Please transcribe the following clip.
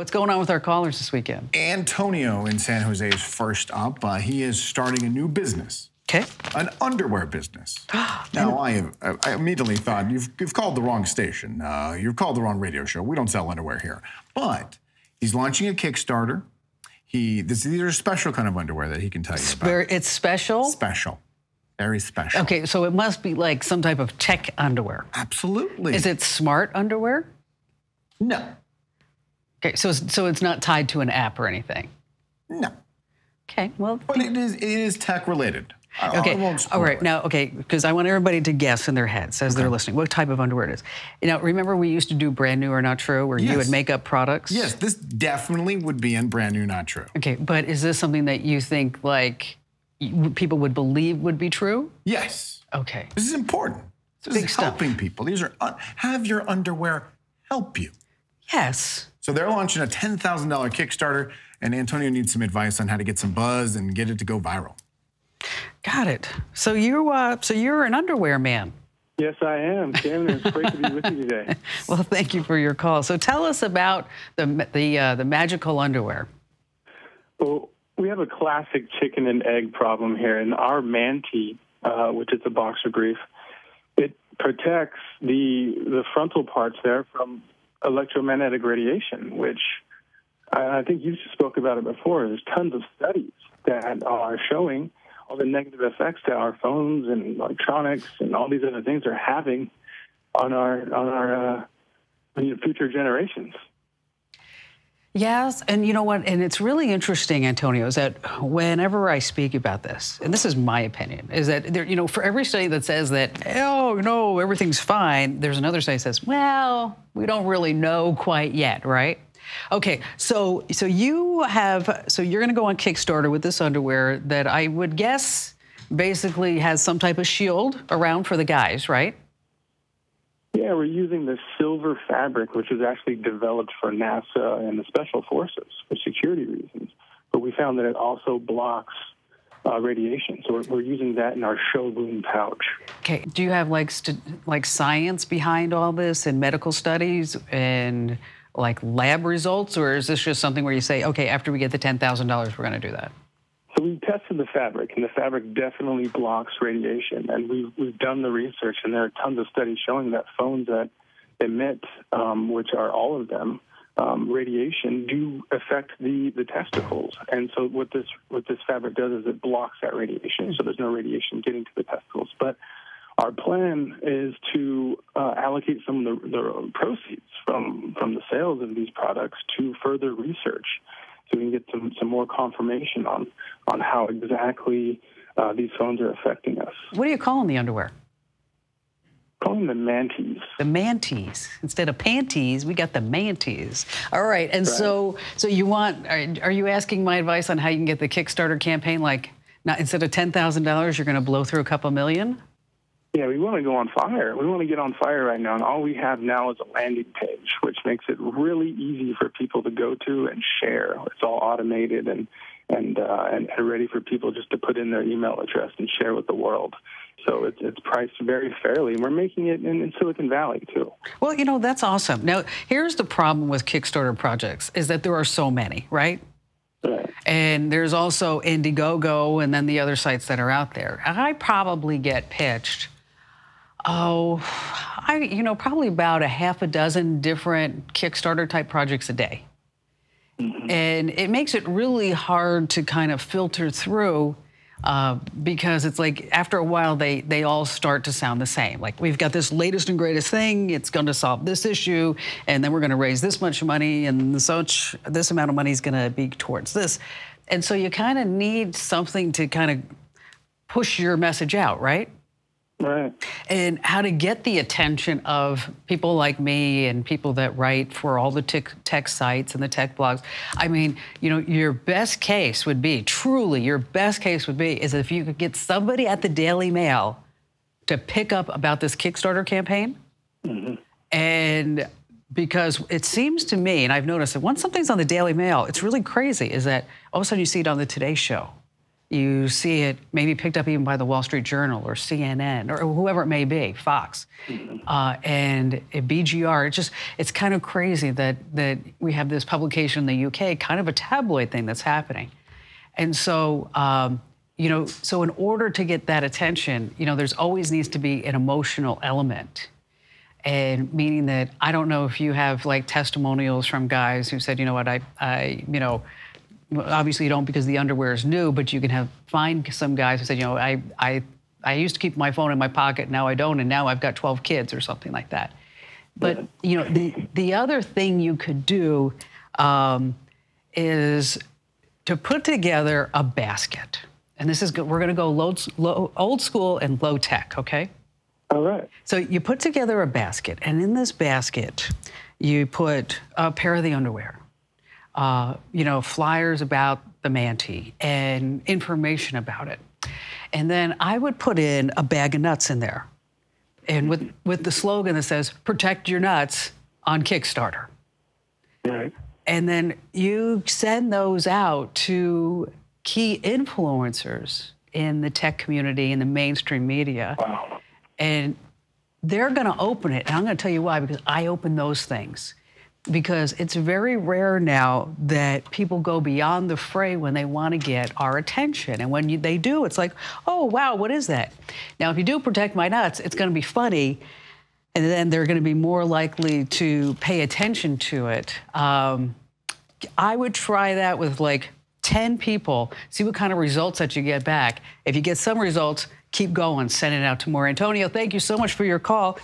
What's going on with our callers this weekend? Antonio in San Jose is first up. He is starting a new business. Okay. An underwear business. Now, I immediately thought, you've called the wrong station. You've called the wrong radio show. We don't sell underwear here. But he's launching a Kickstarter. These are special kind of underwear that he can tell you about. It's special? Special. Very special. Okay, so it must be like some type of tech underwear. Absolutely. Is it smart underwear? No. Okay, so it's not tied to an app or anything? No. Okay, well. But it is tech related. Okay, all right, now, okay, because I want everybody to guess in their heads as they're listening what type of underwear it is. Now, remember we used to do Brand New or Not True, where you would make up products? Yes, this definitely would be in Brand New, Not True. Okay, but is this something that you think, like, people would believe would be true? Yes. Okay. This is important. This is helping people. These are, have your underwear help you. Yes. So they're launching a $10,000 Kickstarter, and Antonio needs some advice on how to get some buzz and get it to go viral. Got it. So you're an underwear man. Yes, I am, Kim. It's great to be with you today. Well, thank you for your call. So tell us about the magical underwear. Well, we have a classic chicken and egg problem here, and our Mantie, which is a boxer brief, it protects the frontal parts there from electromagnetic radiation, which I think you spoke about it before. There's tons of studies that are showing all the negative effects that our phones and electronics and all these other things are having on our future generations. Yes, and you know what? And it's really interesting, Antonio, is that whenever I speak about this, and this is my opinion, is that there, for every study that says that, oh no, everything's fine, there's another study that says, well, we don't really know quite yet, right? Okay, so you're going to go on Kickstarter with this underwear that I would guess basically has some type of shield around for the guys, right? Yeah, we're using the silver fabric, which was actually developed for NASA and the Special Forces for security reasons. But we found that it also blocks radiation, so we're using that in our showroom pouch. Okay, do you have like science behind all this and medical studies and like lab results, or is this just something where you say, okay, after we get the $10,000, we're going to do that? So we tested the fabric, and the fabric definitely blocks radiation. And we've done the research, and there are tons of studies showing that phones that emit, which are all of them, radiation, do affect the testicles. And so what this fabric does is it blocks that radiation, so there's no radiation getting to the testicles. But our plan is to allocate some of the proceeds from the sales of these products to further research, so we can get some more confirmation on how exactly these phones are affecting us. What are you calling the underwear? Calling them Manties. The Manties. Instead of panties, we got the Manties. All right, and so you want? Are you asking my advice on how you can get the Kickstarter campaign? Like, not instead of $10,000, you're going to blow through a couple million? Yeah, we want to go on fire. We want to get on fire right now, and all we have now is a landing page, which makes it really easy for people to go to and share. It's all automated and ready for people just to put in their email address and share with the world. So it's priced very fairly, and we're making it in Silicon Valley, too. Well, that's awesome. Now, here's the problem with Kickstarter projects, is that there are so many, right? Right. And there's also Indiegogo and then the other sites that are out there. I probably get pitched, probably about a half a dozen different Kickstarter-type projects a day. Mm-hmm. And it makes it really hard to kind of filter through because it's like after a while they all start to sound the same. Like, we've got this latest and greatest thing, it's going to solve this issue, and then we're going to raise this much money, and this amount of money is going to be towards this. And so you kind of need something to kind of push your message out, right? Right. And how to get the attention of people like me and people that write for all the tech sites and the tech blogs. I mean, your best case would be, truly, your best case would be, is if you could get somebody at the Daily Mail to pick up about this Kickstarter campaign. Mm-hmm. And because it seems to me, and I've noticed that once something's on the Daily Mail, it's really crazy, is that all of a sudden you see it on the Today Show. You see it maybe picked up even by the Wall Street Journal or CNN or whoever it may be, Fox, and at BGR. It's kind of crazy that we have this publication in the UK, kind of a tabloid thing that's happening. And so, so in order to get that attention, there's always needs to be an emotional element. And meaning that, I don't know if you have like testimonials from guys who said, you know what, obviously you don't because the underwear is new, but you can find some guys who said, I used to keep my phone in my pocket, now I don't, and now I've got 12 kids or something like that. But, the other thing you could do is to put together a basket. And this is good. We're going to go old school and low tech, okay? All right. So you put together a basket, and in this basket, you put a pair of the underwear, flyers about the Mantie and information about it. And then I would put in a bag of nuts in there, and with the slogan that says, "Protect your nuts" on Kickstarter. Right. And then you send those out to key influencers in the tech community, in the mainstream media. Wow. And they're going to open it. And I'm going to tell you why, because I open those things. Because it's very rare now that people go beyond the fray when they want to get our attention. And when they do, it's like, oh, wow, what is that? Now, if you do protect my nuts, it's going to be funny. And then they're going to be more likely to pay attention to it. I would try that with like 10 people, see what kind of results that you get back. If you get some results, keep going, send it out to more. Antonio, thank you so much for your call.